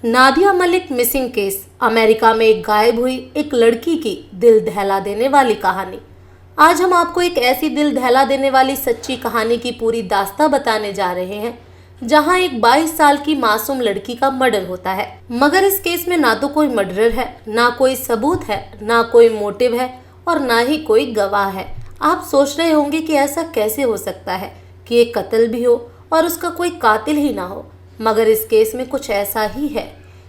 Nadia Malik missing case, America में एक गायब हुई एक लड़की की दिल दहला देने वाली कहानी। आज हम आपको एक ऐसी दिल दहला देने वाली सच्ची कहानी की पूरी दास्तां बताने जा रहे हैं जहां एक 22 साल की मासूम लड़की का मर्डर होता है। मगर इस केस में ना तो कोई मर्डरर है, ना कोई सबूत है, ना कोई मोटिव है और ना ही कोई गवाह है। आप सोच रहे होंगे कि ऐसा कैसे हो सकता है कि एक कत्ल भी हो और उसका कोई कातिल ही ना हो, मगर इस केस में कुछ ऐसा ही है।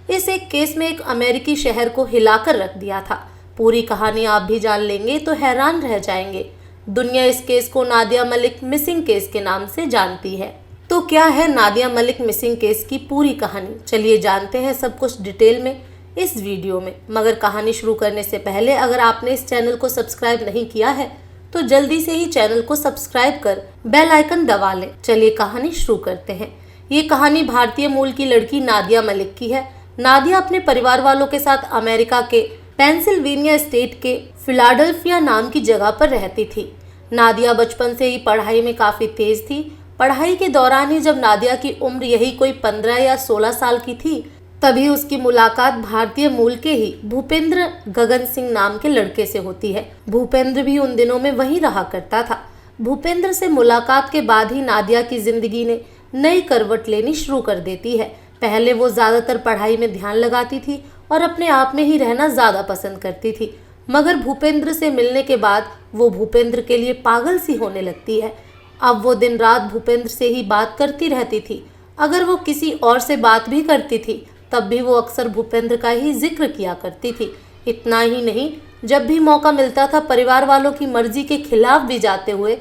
इस एक केस में एक अमेरिकी शहर को हिलाकर रख दिया था। पूरी कहानी आप भी जान लेंगे तो हैरान रह जाएंगे। दुनिया इस केस को नादिया मलिक मिसिंग केस के नाम से जानती है। तो क्या है नादिया मलिक मिसिंग केस की पूरी कहानी? चलिए जानते हैं सब कुछ डिटेल में इस वीडियो में। मगर कहानी शुरू करने से पहले अगर आपने इस चैनल को सब्सक्राइब नहीं किया है तो जल्दी से ही चैनल को सब्सक्राइब कर बेल आइकन दबा लें। चलिए कहानी शुरू करते हैं। ये कहानी भारतीय मूल की लड़की नादिया मलिक की है। नादिया अपने परिवार वालों के साथ अमेरिका के पेंसिल्वेनिया स्टेट के फिलाडेल्फिया नाम की जगह पर रहती थी। नादिया बचपन से ही पढ़ाई में काफ़ी तेज थी। पढ़ाई के दौरान ही जब नादिया की उम्र यही कोई 15 या 16 साल की थी, तभी उसकी मुलाकात भारतीय मूल के ही भूपेंद्र गगन सिंह नाम के लड़के से होती है। भूपेंद्र भी उन दिनों में वहीं रहा करता था। भूपेंद्र से मुलाकात के बाद ही नादिया की जिंदगी ने नई करवट लेनी शुरू कर देती है। पहले वो ज़्यादातर पढ़ाई में ध्यान लगाती थी और अपने आप में ही रहना ज़्यादा पसंद करती थी। मगर भूपेंद्र से मिलने के बाद वो भूपेंद्र के लिए पागल सी होने लगती है। अब वो दिन रात भूपेंद्र से ही बात करती रहती थी। अगर वो किसी और से बात भी करती थी तब भी वो अक्सर भूपेंद्र का ही जिक्र किया करती थी। इतना ही नहीं, जब भी मौका मिलता था परिवार वालों की मर्जी के खिलाफ भी जाते हुए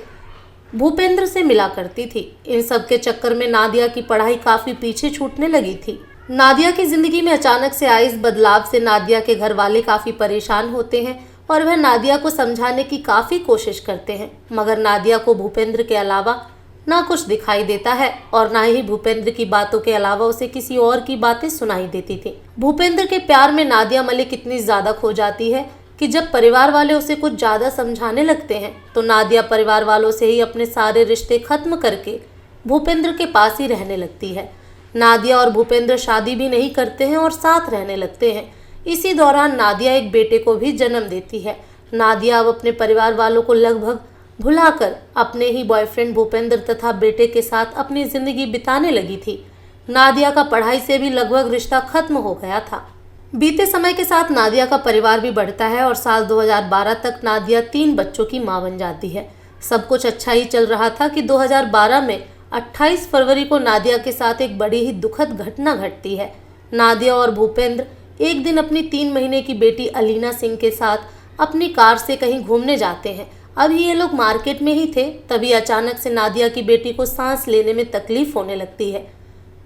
भूपेंद्र से मिला करती थी। इन सब के चक्कर में नादिया की पढ़ाई काफ़ी पीछे छूटने लगी थी। नादिया की ज़िंदगी में अचानक से आए इस बदलाव से नादिया के घर वाले काफ़ी परेशान होते हैं और वह नादिया को समझाने की काफ़ी कोशिश करते हैं। मगर नादिया को भूपेंद्र के अलावा ना कुछ दिखाई देता है और ना ही भूपेंद्र की बातों के अलावा उसे किसी और की बातें सुनाई देती थी। भूपेंद्र के प्यार में नादिया मलिक इतनी ज़्यादा खो जाती है कि जब परिवार वाले उसे कुछ ज़्यादा समझाने लगते हैं तो नादिया परिवार वालों से ही अपने सारे रिश्ते खत्म करके भूपेंद्र के पास ही रहने लगती है। नादिया और भूपेंद्र शादी भी नहीं करते हैं और साथ रहने लगते हैं। इसी दौरान नादिया एक बेटे को भी जन्म देती है। नादिया अब अपने परिवार वालों को लगभग भुलाकर अपने ही बॉयफ्रेंड भूपेंद्र तथा बेटे के साथ अपनी ज़िंदगी बिताने लगी थी। नादिया का पढ़ाई से भी लगभग रिश्ता खत्म हो गया था। बीते समय के साथ नादिया का परिवार भी बढ़ता है और साल 2012 तक नादिया 3 बच्चों की मां बन जाती है। सब कुछ अच्छा ही चल रहा था कि 2012 में 28 फरवरी को नादिया के साथ एक बड़ी ही दुखद घटना घटती है। नादिया और भूपेंद्र एक दिन अपनी 3 महीने की बेटी अलीना सिंह के साथ अपनी कार से कहीं घूमने जाते हैं। अभी ये लोग मार्केट में ही थे, तभी अचानक से नादिया की बेटी को सांस लेने में तकलीफ होने लगती है।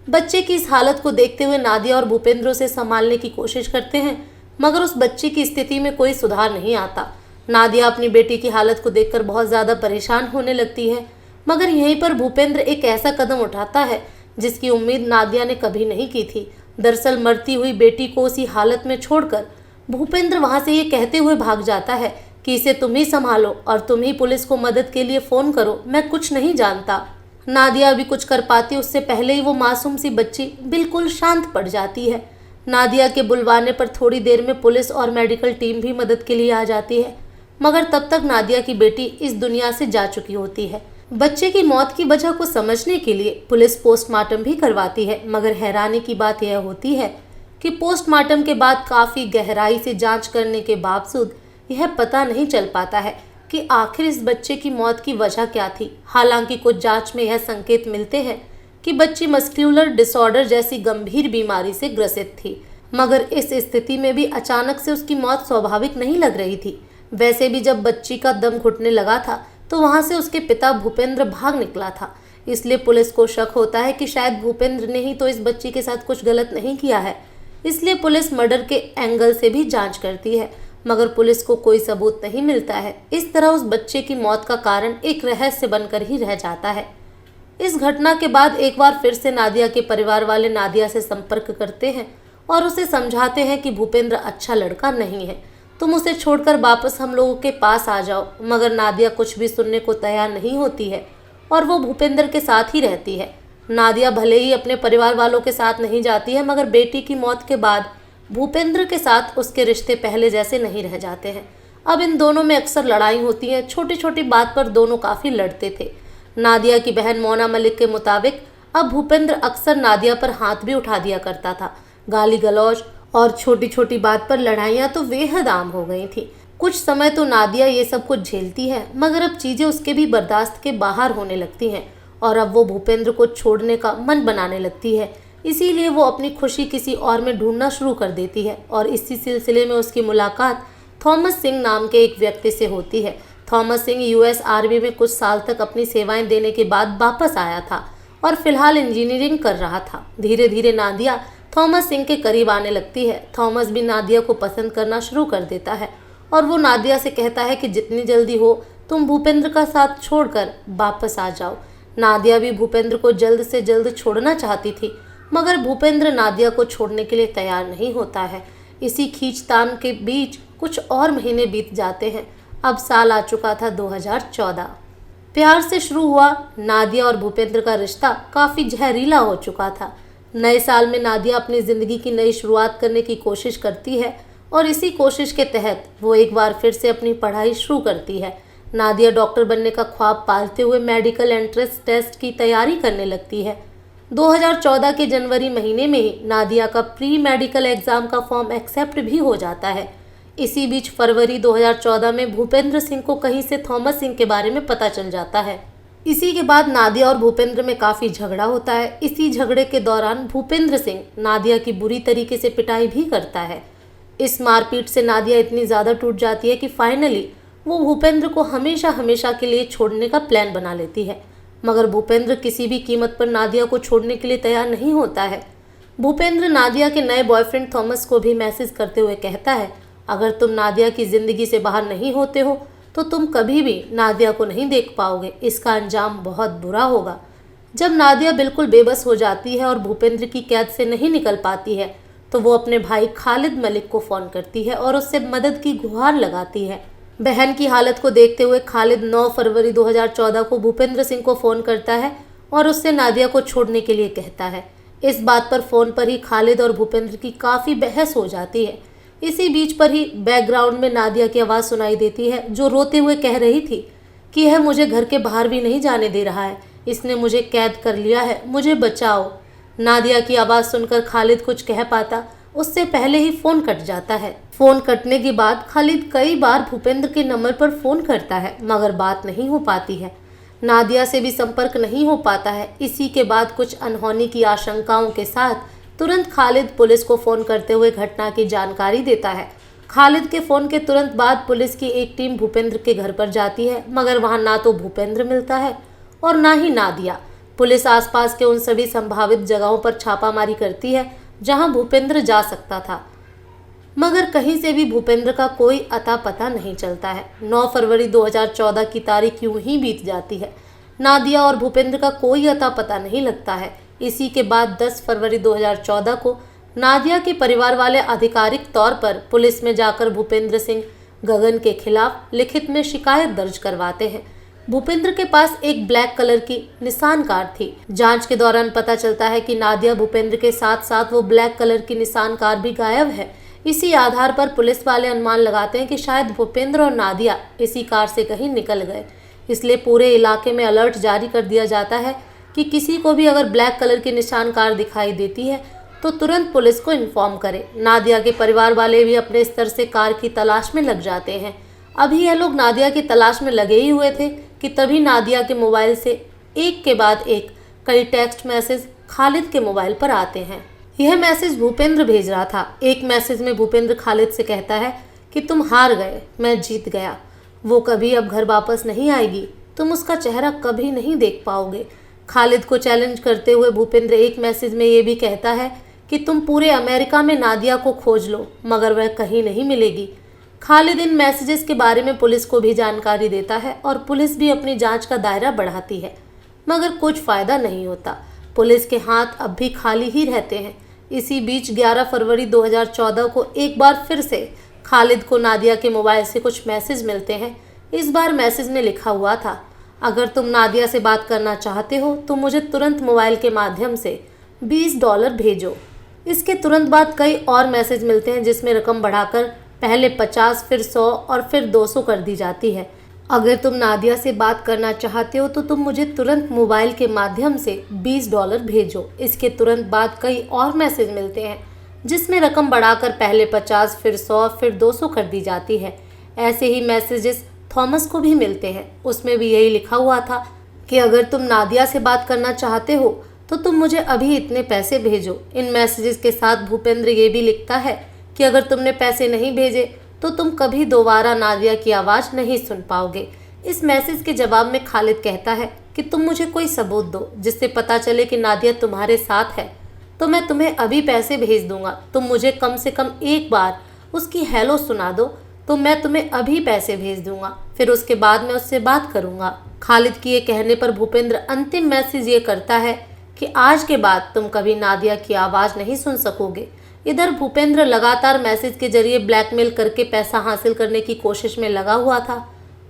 बच्चे की इस हालत को देखते हुए नादिया और भूपेंद्र उसे संभालने की कोशिश करते हैं, मगर उस बच्चे की स्थिति में कोई सुधार नहीं आता। नादिया अपनी बेटी की हालत को देखकर बहुत ज़्यादा परेशान होने लगती है। मगर यहीं पर भूपेंद्र एक ऐसा कदम उठाता है जिसकी उम्मीद नादिया ने कभी नहीं की थी। दरअसल मरती हुई बेटी को उसी हालत में छोड़कर भूपेंद्र वहाँ से ये कहते हुए भाग जाता है कि इसे तुम ही संभालो और तुम ही पुलिस को मदद के लिए फ़ोन करो, मैं कुछ नहीं जानता। नादिया अभी कुछ कर पाती उससे पहले ही वो मासूम सी बच्ची बिल्कुल शांत पड़ जाती है। नादिया के बुलवाने पर थोड़ी देर में पुलिस और मेडिकल टीम भी मदद के लिए आ जाती है, मगर तब तक नादिया की बेटी इस दुनिया से जा चुकी होती है। बच्चे की मौत की वजह को समझने के लिए पुलिस पोस्टमार्टम भी करवाती है, मगर हैरानी की बात यह होती है कि पोस्टमार्टम के बाद काफ़ी गहराई से जाँच करने के बावजूद यह पता नहीं चल पाता है कि आखिर इस बच्चे की मौत की वजह क्या थी। हालांकि कुछ जांच में यह संकेत मिलते हैं कि बच्ची मस्क्यूलर डिसऑर्डर जैसी गंभीर बीमारी से ग्रसित थी, मगर इस स्थिति में भी अचानक से उसकी मौत स्वाभाविक नहीं लग रही थी। वैसे भी जब बच्ची का दम घुटने लगा था तो वहाँ से उसके पिता भूपेंद्र भाग निकला था, इसलिए पुलिस को शक होता है कि शायद भूपेंद्र ने ही तो इस बच्ची के साथ कुछ गलत नहीं किया है। इसलिए पुलिस मर्डर के एंगल से भी जाँच करती है, मगर पुलिस को कोई सबूत नहीं मिलता है। इस तरह उस बच्चे की मौत का कारण एक रहस्य बनकर ही रह जाता है। इस घटना के बाद एक बार फिर से नादिया के परिवार वाले नादिया से संपर्क करते हैं और उसे समझाते हैं कि भूपेंद्र अच्छा लड़का नहीं है, तुम उसे छोड़कर वापस हम लोगों के पास आ जाओ। मगर नादिया कुछ भी सुनने को तैयार नहीं होती है और वो भूपेंद्र के साथ ही रहती है। नादिया भले ही अपने परिवार वालों के साथ नहीं जाती है, मगर बेटी की मौत के बाद भूपेंद्र के साथ उसके रिश्ते पहले जैसे नहीं रह जाते हैं। अब इन दोनों में अक्सर लड़ाई होती है। छोटी छोटी बात पर दोनों काफ़ी लड़ते थे। नादिया की बहन मोना मलिक के मुताबिक अब भूपेंद्र अक्सर नादिया पर हाथ भी उठा दिया करता था। गाली गलौज और छोटी छोटी बात पर लड़ाइयाँ तो बेहद आम हो गई थी। कुछ समय तो नादिया ये सब कुछ झेलती है, मगर अब चीज़ें उसके भी बर्दाश्त के बाहर होने लगती हैं और अब वो भूपेंद्र को छोड़ने का मन बनाने लगती है। इसीलिए वो अपनी खुशी किसी और में ढूंढना शुरू कर देती है और इसी सिलसिले में उसकी मुलाकात थॉमस सिंह नाम के एक व्यक्ति से होती है। थॉमस सिंह यूएस आर्मी में कुछ साल तक अपनी सेवाएं देने के बाद वापस आया था और फिलहाल इंजीनियरिंग कर रहा था। धीरे धीरे नादिया थॉमस सिंह के करीब आने लगती है। थॉमस भी नादिया को पसंद करना शुरू कर देता है और वो नादिया से कहता है कि जितनी जल्दी हो तुम भूपेंद्र का साथ छोड़कर वापस आ जाओ। नादिया भी भूपेंद्र को जल्द से जल्द छोड़ना चाहती थी, मगर भूपेंद्र नादिया को छोड़ने के लिए तैयार नहीं होता है। इसी खींचतान के बीच कुछ और महीने बीत जाते हैं। अब साल आ चुका था 2014। प्यार से शुरू हुआ नादिया और भूपेंद्र का रिश्ता काफ़ी जहरीला हो चुका था। नए साल में नादिया अपनी ज़िंदगी की नई शुरुआत करने की कोशिश करती है और इसी कोशिश के तहत वो एक बार फिर से अपनी पढ़ाई शुरू करती है। नादिया डॉक्टर बनने का ख्वाब पालते हुए मेडिकल एंट्रेंस टेस्ट की तैयारी करने लगती है। 2014 के जनवरी महीने में ही नादिया का प्री मेडिकल एग्ज़ाम का फॉर्म एक्सेप्ट भी हो जाता है। इसी बीच फरवरी 2014 में भूपेंद्र सिंह को कहीं से थॉमस सिंह के बारे में पता चल जाता है। इसी के बाद नादिया और भूपेंद्र में काफ़ी झगड़ा होता है। इसी झगड़े के दौरान भूपेंद्र सिंह नादिया की बुरी तरीके से पिटाई भी करता है। इस मारपीट से नादिया इतनी ज़्यादा टूट जाती है कि फाइनली वो भूपेंद्र को हमेशा हमेशा के लिए छोड़ने का प्लान बना लेती है, मगर भूपेंद्र किसी भी कीमत पर नादिया को छोड़ने के लिए तैयार नहीं होता है। भूपेंद्र नादिया के नए बॉयफ्रेंड थॉमस को भी मैसेज करते हुए कहता है, अगर तुम नादिया की ज़िंदगी से बाहर नहीं होते हो तो तुम कभी भी नादिया को नहीं देख पाओगे। इसका अंजाम बहुत बुरा होगा। जब नादिया बिल्कुल बेबस हो जाती है और भूपेंद्र की कैद से नहीं निकल पाती है तो वो अपने भाई खालिद मलिक को फ़ोन करती है और उससे मदद की गुहार लगाती है। बहन की हालत को देखते हुए खालिद 9 फरवरी 2014 को भूपेंद्र सिंह को फ़ोन करता है और उससे नादिया को छोड़ने के लिए कहता है। इस बात पर फ़ोन पर ही खालिद और भूपेंद्र की काफ़ी बहस हो जाती है। इसी बीच पर ही बैकग्राउंड में नादिया की आवाज़ सुनाई देती है जो रोते हुए कह रही थी कि यह मुझे घर के बाहर भी नहीं जाने दे रहा है, इसने मुझे कैद कर लिया है, मुझे बचाओ। नादिया की आवाज़ सुनकर खालिद कुछ कह पाता उससे पहले ही फ़ोन कट जाता है। फ़ोन कटने के बाद खालिद कई बार भूपेंद्र के नंबर पर फ़ोन करता है, मगर बात नहीं हो पाती है। नादिया से भी संपर्क नहीं हो पाता है। इसी के बाद कुछ अनहोनी की आशंकाओं के साथ तुरंत खालिद पुलिस को फ़ोन करते हुए घटना की जानकारी देता है। खालिद के फ़ोन के तुरंत बाद पुलिस की एक टीम भूपेंद्र के घर पर जाती है, मगर वहां ना तो भूपेंद्र मिलता है और ना ही नादिया। पुलिस आसपास के उन सभी संभावित जगहों पर छापामारी करती है जहां भूपेंद्र जा सकता था, मगर कहीं से भी भूपेंद्र का कोई अता पता नहीं चलता है। 9 फरवरी 2014 की तारीख यूं ही बीत जाती है। नादिया और भूपेंद्र का कोई अता पता नहीं लगता है। इसी के बाद 10 फरवरी 2014 को नादिया के परिवार वाले आधिकारिक तौर पर पुलिस में जाकर भूपेंद्र सिंह गगन के खिलाफ लिखित में शिकायत दर्ज करवाते हैं। भूपेंद्र के पास एक ब्लैक कलर की निसान कार थी। जांच के दौरान पता चलता है कि नादिया भूपेंद्र के साथ साथ वो ब्लैक कलर की निसान कार भी गायब है। इसी आधार पर पुलिस वाले अनुमान लगाते हैं कि शायद भूपेंद्र और नादिया इसी कार से कहीं निकल गए। इसलिए पूरे इलाके में अलर्ट जारी कर दिया जाता है कि किसी को भी अगर ब्लैक कलर की निशान कार दिखाई देती है तो तुरंत पुलिस को इन्फॉर्म करे। नादिया के परिवार वाले भी अपने स्तर से कार की तलाश में लग जाते हैं। अभी यह लोग नादिया की तलाश में लगे ही हुए थे कि तभी नादिया के मोबाइल से एक के बाद एक कई टेक्स्ट मैसेज खालिद के मोबाइल पर आते हैं। यह मैसेज भूपेंद्र भेज रहा था। एक मैसेज में भूपेंद्र खालिद से कहता है कि तुम हार गए, मैं जीत गया। वो कभी अब घर वापस नहीं आएगी, तुम उसका चेहरा कभी नहीं देख पाओगे। खालिद को चैलेंज करते हुए भूपेंद्र एक मैसेज में ये भी कहता है कि तुम पूरे अमेरिका में नादिया को खोज लो, मगर वह कहीं नहीं मिलेगी। खालिद इन मैसेजेस के बारे में पुलिस को भी जानकारी देता है और पुलिस भी अपनी जांच का दायरा बढ़ाती है, मगर कुछ फ़ायदा नहीं होता। पुलिस के हाथ अब भी खाली ही रहते हैं। इसी बीच 11 फरवरी 2014 को एक बार फिर से खालिद को नादिया के मोबाइल से कुछ मैसेज मिलते हैं। इस बार मैसेज में लिखा हुआ था, अगर तुम नादिया से बात करना चाहते हो तो मुझे तुरंत मोबाइल के माध्यम से $20 भेजो। इसके तुरंत बाद कई और मैसेज मिलते हैं जिसमें रकम बढ़ाकर पहले 50, फिर 100 और फिर 200 कर दी जाती है। अगर तुम नादिया से बात करना चाहते हो तो तुम मुझे तुरंत मोबाइल के माध्यम से $20 भेजो। इसके तुरंत बाद कई और मैसेज मिलते हैं जिसमें रकम बढ़ाकर पहले 50, फिर 100, फिर 200 कर दी जाती है। ऐसे ही मैसेजेस थॉमस को भी मिलते हैं। उसमें भी यही लिखा हुआ था कि अगर तुम नादिया से बात करना चाहते हो तो तुम मुझे अभी इतने पैसे भेजो। इन मैसेजेस के साथ भूपेंद्र ये भी लिखता है कि अगर तुमने पैसे नहीं भेजे तो तुम कभी दोबारा नादिया की आवाज़ नहीं सुन पाओगे। इस मैसेज के जवाब में खालिद कहता है कि तुम मुझे कोई सबूत दो जिससे पता चले कि नादिया तुम्हारे साथ है, तो मैं तुम्हें अभी पैसे भेज दूंगा। तुम मुझे कम से कम एक बार उसकी हेलो सुना दो तो मैं तुम्हें अभी पैसे भेज दूंगा, फिर उसके बाद मैं उससे बात करूंगा। खालिद की ये कहने पर भूपेंद्र अंतिम मैसेज ये करता है कि आज के बाद तुम कभी नादिया की आवाज़ नहीं सुन सकोगे। इधर भूपेंद्र लगातार मैसेज के जरिए ब्लैकमेल करके पैसा हासिल करने की कोशिश में लगा हुआ था।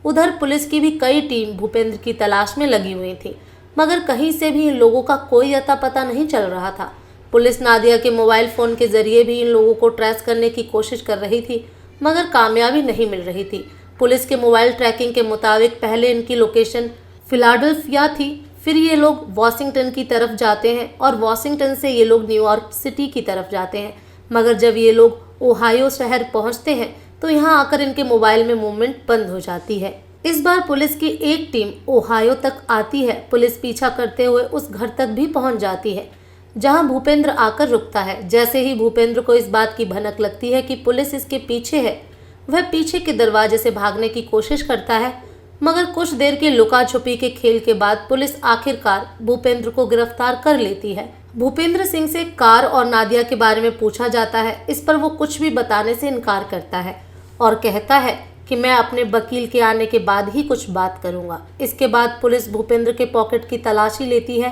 उधर पुलिस की भी कई टीम भूपेंद्र की तलाश में लगी हुई थी, मगर कहीं से भी इन लोगों का कोई अता पता नहीं चल रहा था। पुलिस नादिया के मोबाइल फ़ोन के जरिए भी इन लोगों को ट्रेस करने की कोशिश कर रही थी, मगर कामयाबी नहीं मिल रही थी। पुलिस के मोबाइल ट्रैकिंग के मुताबिक पहले इनकी लोकेशन फिलाडेल्फिया थी, फिर ये लोग वॉशिंगटन की तरफ जाते हैं और वॉशिंगटन से ये लोग न्यूयॉर्क सिटी की तरफ जाते हैं। मगर जब ये लोग ओहायो शहर पहुंचते हैं तो यहाँ आकर इनके मोबाइल में मूवमेंट बंद हो जाती है। इस बार पुलिस की एक टीम ओहायो तक आती है। पुलिस पीछा करते हुए उस घर तक भी पहुंच जाती है जहां भूपेंद्र आकर रुकता है। जैसे ही भूपेंद्र को इस बात की भनक लगती है कि पुलिस इसके पीछे है, वह पीछे के दरवाजे से भागने की कोशिश करता है, मगर कुछ देर के लुका छुपी के खेल के बाद पुलिस आखिरकार भूपेंद्र को गिरफ्तार कर लेती है। भूपेंद्र सिंह से कार और नादिया के बारे में पूछा जाता है। इस पर वो कुछ भी बताने से इनकार करता है और कहता है कि मैं अपने वकील के आने के बाद ही कुछ बात करूंगा। इसके बाद पुलिस भूपेंद्र के पॉकेट की तलाशी लेती है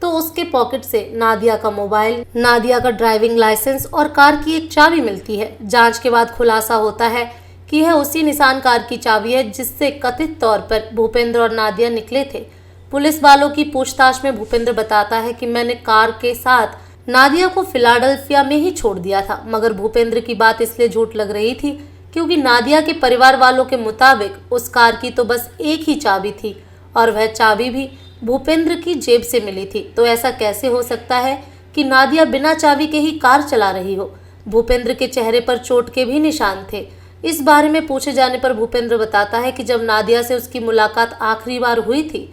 तो उसके पॉकेट से नादिया का मोबाइल, नादिया का ड्राइविंग लाइसेंस और कार की एक चाबी मिलती है। जांच के बाद खुलासा होता है कि यह उसी निसान कार की चाबी है जिससे कथित तौर पर भूपेंद्र और नादिया निकले थे। पुलिस वालों की पूछताछ में भूपेंद्र बताता है कि मैंने कार के साथ नादिया को फिलाडेल्फिया में ही छोड़ दिया था, मगर भूपेंद्र की बात इसलिए झूठ लग रही थी क्योंकि नादिया के परिवार वालों के मुताबिक उस कार की तो बस एक ही चाबी थी और वह चाबी भी भूपेंद्र की जेब से मिली थी। तो ऐसा कैसे हो सकता है कि नादिया बिना चाबी के ही कार चला रही हो? भूपेंद्र के चेहरे पर चोट के भी निशान थे। इस बारे में पूछे जाने पर भूपेंद्र बताता है कि जब नादिया से उसकी मुलाकात आखिरी बार हुई थी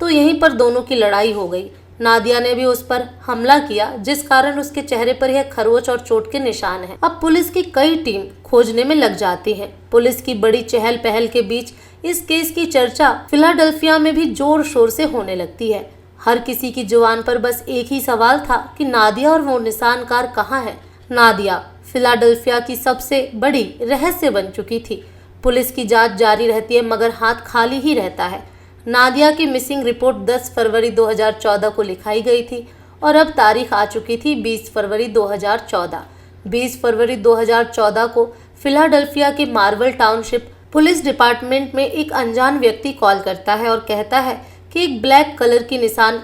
तो यहीं पर दोनों की लड़ाई हो गई। नादिया ने भी उस पर हमला किया जिस कारण उसके चेहरे पर यह खरोच और चोट के निशान हैं। अब पुलिस की कई टीम खोजने में लग जाती है। पुलिस की बड़ी चहल पहल के बीच इस केस की चर्चा फिलाडेल्फिया में भी जोर शोर से होने लगती है। हर किसी की जुबान पर बस एक ही सवाल था कि नादिया और वो निसान कार कहाँ है। नादिया फिलाडेल्फिया की सबसे बड़ी रहस्य बन चुकी थी। पुलिस की जांच जारी रहती है मगर हाथ खाली ही रहता है। नादिया की मिसिंग रिपोर्ट 10 फरवरी 2014 को लिखाई गई थी और अब तारीख आ चुकी थी 20 फरवरी 2014। 20 फरवरी 2014 को फिलाडेल्फिया के मार्वल टाउनशिप पुलिस डिपार्टमेंट में एक अनजान व्यक्ति कॉल करता है और कहता है कि एक ब्लैक कलर की निसान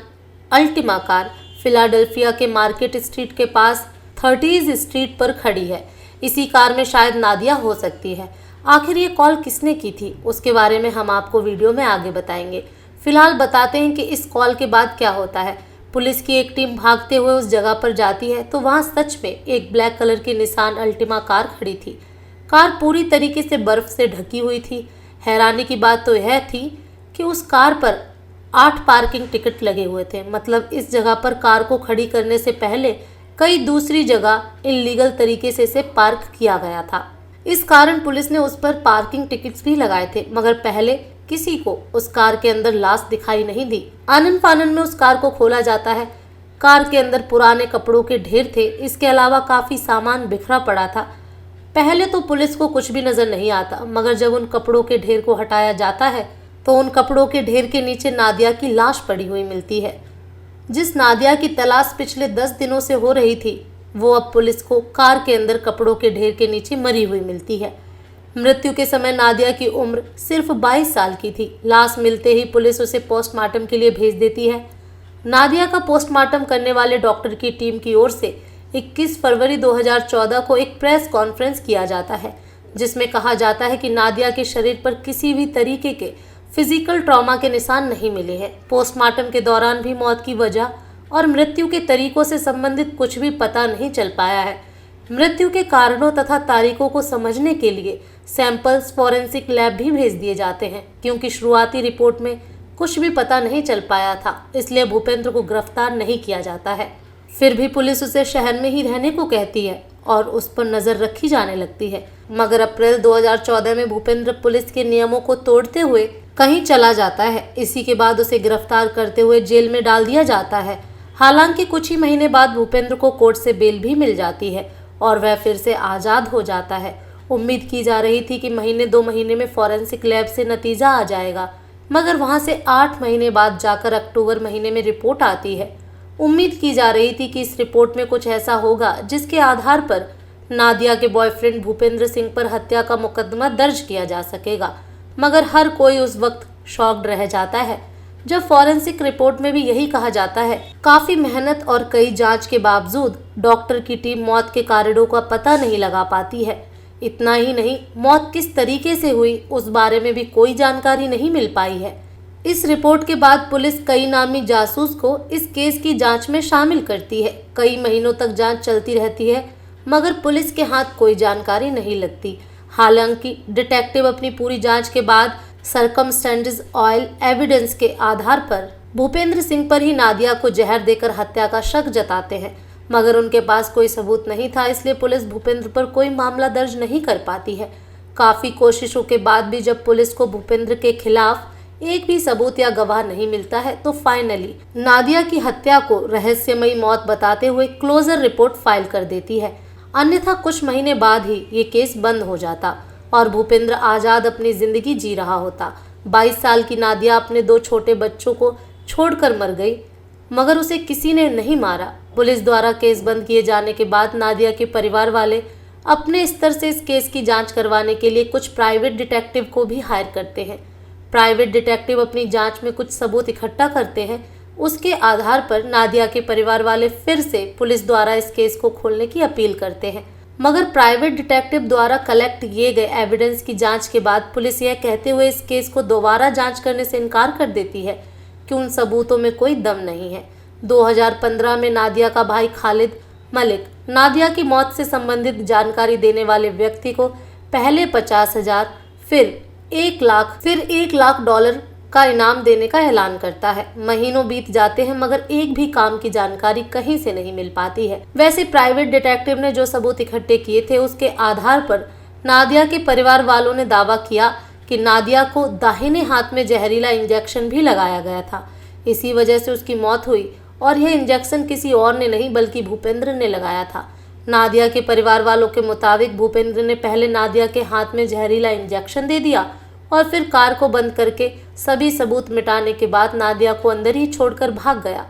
अल्टिमा कार फिलाडेल्फिया के मार्केट स्ट्रीट के पास 30th स्ट्रीट पर खड़ी है। इसी कार में शायद नादिया हो सकती है। आखिर ये कॉल किसने की थी उसके बारे में हम आपको वीडियो में आगे बताएंगे। फिलहाल बताते हैं कि इस कॉल के बाद क्या होता है। पुलिस की एक टीम भागते हुए उस जगह पर जाती है तो वहाँ सच में एक ब्लैक कलर की निसान अल्टिमा कार खड़ी थी। कार पूरी तरीके से बर्फ से ढकी हुई थी। हैरानी की बात तो यह थी कि उस कार पर 8 पार्किंग टिकट लगे हुए थे। मतलब इस जगह पर कार को खड़ी करने से पहले कई दूसरी जगह इल्लीगल तरीके से इसे पार्क किया गया था। इस कारण पुलिस ने उस पर पार्किंग टिकट्स भी लगाए थे, मगर पहले किसी को उस कार के अंदर लाश दिखाई नहीं दी। आनन फानन में उस कार को खोला जाता है। कार के अंदर पुराने कपड़ों के ढेर थे। इसके अलावा काफ़ी सामान बिखरा पड़ा था। पहले तो पुलिस को कुछ भी नज़र नहीं आता, मगर जब उन कपड़ों के ढेर को हटाया जाता है तो उन कपड़ों के ढेर के नीचे नादिया की लाश पड़ी हुई मिलती है। जिस नादिया की तलाश पिछले 10 दिनों से हो रही थी वो अब पुलिस को कार के अंदर कपड़ों के ढेर के नीचे मरी हुई मिलती है। मृत्यु के समय नादिया की उम्र सिर्फ 22 साल की थी। लाश मिलते ही पुलिस उसे पोस्टमार्टम के लिए भेज देती है। नादिया का पोस्टमार्टम करने वाले डॉक्टर की टीम की ओर से 21 फरवरी 2014 को एक प्रेस कॉन्फ्रेंस किया जाता है, जिसमें कहा जाता है कि नादिया के शरीर पर किसी भी तरीके के फिजिकल ट्रॉमा के निशान नहीं मिले हैं। पोस्टमार्टम के दौरान भी मौत की वजह और मृत्यु के तरीकों से संबंधित कुछ भी पता नहीं चल पाया है। मृत्यु के कारणों तथा तारीखों को समझने के लिए सैंपल्स फॉरेंसिक लैब भी भेज दिए जाते हैं। क्योंकि शुरुआती रिपोर्ट में कुछ भी पता नहीं चल पाया था, इसलिए भूपेंद्र को गिरफ्तार नहीं किया जाता है। फिर भी पुलिस उसे शहर में ही रहने को कहती है और उस पर नजर रखी जाने लगती है। मगर अप्रैल 2014 में भूपेंद्र पुलिस के नियमों को तोड़ते हुए कहीं चला जाता है। इसी के बाद उसे गिरफ्तार करते हुए जेल में डाल दिया जाता है। हालांकि कुछ ही महीने बाद भूपेंद्र को कोर्ट से बेल भी मिल जाती है और वह फिर से आज़ाद हो जाता है। उम्मीद की जा रही थी कि महीने 2 महीने में फॉरेंसिक लैब से नतीजा आ जाएगा, मगर वहां से 8 महीने बाद जाकर अक्टूबर महीने में रिपोर्ट आती है। उम्मीद की जा रही थी कि इस रिपोर्ट में कुछ ऐसा होगा जिसके आधार पर नादिया के बॉयफ्रेंड भूपेंद्र सिंह पर हत्या का मुकदमा दर्ज किया जा सकेगा, मगर हर कोई उस वक्त शॉक्ड रह जाता है जब फॉरेंसिक रिपोर्ट में भी यही कहा जाता है। काफी मेहनत और कई जांच के बावजूद डॉक्टर की टीम मौत के कारणों का पता नहीं लगा पाती है। इतना ही नहीं, मौत किस तरीके से हुई उस बारे में भी कोई जानकारी नहीं मिल पाई है। इस रिपोर्ट के बाद पुलिस कई नामी जासूस को इस केस की जांच में शामिल करती है। कई महीनों तक जांच चलती रहती है, मगर पुलिस के हाथ कोई जानकारी नहीं लगती। हालांकि डिटेक्टिव अपनी पूरी जांच के बाद सर्कमस्टेंसेस ऑयल एविडेंस के आधार पर भूपेंद्र सिंह पर ही नादिया को जहर देकर हत्या का शक जताते हैं, मगर उनके पास कोई सबूत नहीं था, इसलिए पुलिस भूपेंद्र पर कोई मामला दर्ज नहीं कर पाती है। काफ़ी कोशिशों के बाद भी जब पुलिस को भूपेंद्र के खिलाफ एक भी सबूत या गवाह नहीं मिलता है, तो फाइनली नादिया की हत्या को रहस्यमयी मौत बताते हुए क्लोजर रिपोर्ट फाइल कर देती है। अन्यथा कुछ महीने बाद ही ये केस बंद हो जाता और भूपेंद्र आज़ाद अपनी ज़िंदगी जी रहा होता। 22 साल की नादिया अपने 2 छोटे बच्चों को छोड़कर मर गई, मगर उसे किसी ने नहीं मारा। पुलिस द्वारा केस बंद किए जाने के बाद नादिया के परिवार वाले अपने स्तर से इस केस की जांच करवाने के लिए कुछ प्राइवेट डिटेक्टिव को भी हायर करते हैं। प्राइवेट डिटेक्टिव अपनी जांच में कुछ सबूत इकट्ठा करते हैं। उसके आधार पर नादिया के परिवार वाले फिर से पुलिस द्वारा इस केस को खोलने की अपील करते हैं, मगर प्राइवेट डिटेक्टिव द्वारा कलेक्ट किए गए एविडेंस की जांच के बाद पुलिस यह कहते हुए इस केस को दोबारा जांच करने से इनकार कर देती है कि उन सबूतों में कोई दम नहीं है। 2015 में नादिया का भाई खालिद मलिक नादिया की मौत से संबंधित जानकारी देने वाले व्यक्ति को पहले 50,000 फिर 1 लाख डॉलर का इनाम देने का ऐलान करता है। महीनों बीत जाते हैं, मगर एक भी काम की जानकारी कहीं से नहीं मिल पाती है। वैसे प्राइवेट डिटेक्टिव ने जो सबूत इकट्ठे किए थे, उसके आधार पर नादिया के परिवार वालों ने दावा किया कि नादिया को दाहिने हाथ में जहरीला इंजेक्शन भी लगाया गया था। इसी वजह से उसकी मौत हुई और यह इंजेक्शन किसी और ने नहीं बल्कि भूपेंद्र ने लगाया था। नादिया के परिवार वालों के मुताबिक भूपेंद्र ने पहले नादिया के हाथ में जहरीला इंजेक्शन दे दिया और फिर कार को बंद करके सभी सबूत मिटाने के बाद नादिया को अंदर ही छोड़कर भाग गया।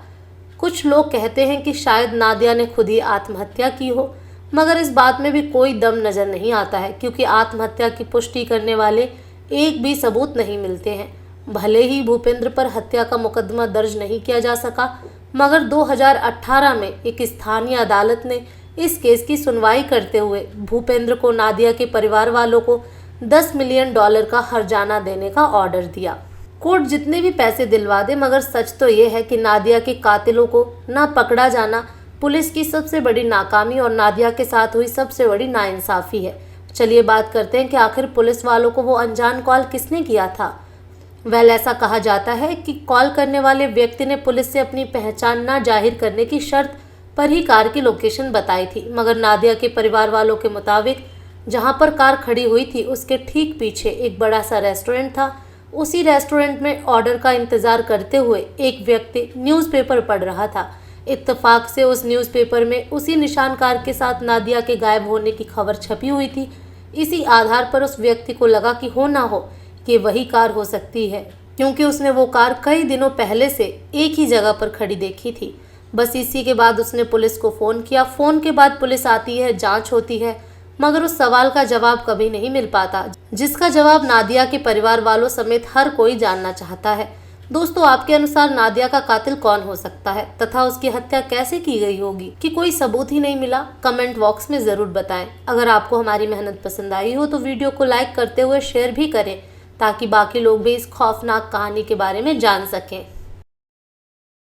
कुछ लोग कहते हैं कि शायद नादिया ने खुद ही आत्महत्या की हो, मगर इस बात में भी कोई दम नजर नहीं आता है, क्योंकि आत्महत्या की पुष्टि करने वाले एक भी सबूत नहीं मिलते हैं। भले ही भूपेंद्र पर हत्या का मुकदमा दर्ज नहीं किया जा सका, मगर 2018 में एक स्थानीय अदालत ने इस केस की सुनवाई करते हुए भूपेंद्र को नादिया के परिवार वालों को $10 मिलियन का हर्जाना देने का ऑर्डर दिया। कोर्ट जितने भी पैसे दिलवा दे, मगर सच तो ये है कि नादिया के कातिलों को ना पकड़ा जाना पुलिस की सबसे बड़ी नाकामी और नादिया के साथ हुई सबसे बड़ी नाइंसाफ़ी है। चलिए बात करते हैं कि आखिर पुलिस वालों को वो अनजान कॉल किसने किया था। वेल, ऐसा कहा जाता है कि कॉल करने वाले व्यक्ति ने पुलिस से अपनी पहचान न जाहिर करने की शर्त पर ही कार की लोकेशन बताई थी, मगर नादिया के परिवार वालों के मुताबिक जहां पर कार खड़ी हुई थी उसके ठीक पीछे एक बड़ा सा रेस्टोरेंट था। उसी रेस्टोरेंट में ऑर्डर का इंतज़ार करते हुए एक व्यक्ति न्यूज़पेपर पढ़ रहा था। इत्तेफाक से उस न्यूज़पेपर में उसी निशान कार के साथ नादिया के गायब होने की खबर छपी हुई थी। इसी आधार पर उस व्यक्ति को लगा कि हो ना हो कि वही कार हो सकती है, क्योंकि उसने वो कार कई दिनों पहले से एक ही जगह पर खड़ी देखी थी। बस इसी के बाद उसने पुलिस को फ़ोन किया। फ़ोन के बाद पुलिस आती है, जांच होती है, मगर उस सवाल का जवाब कभी नहीं मिल पाता, जिसका जवाब नादिया के परिवार वालों समेत हर कोई जानना चाहता है। दोस्तों, आपके अनुसार नादिया का कातिल कौन हो सकता है तथा उसकी हत्या कैसे की गई होगी कि कोई सबूत ही नहीं मिला? कमेंट बॉक्स में जरूर बताएं। अगर आपको हमारी मेहनत पसंद आई हो तो वीडियो को लाइक करते हुए शेयर भी करें, ताकि बाकी लोग भी इस खौफनाक कहानी के बारे में जान सकें।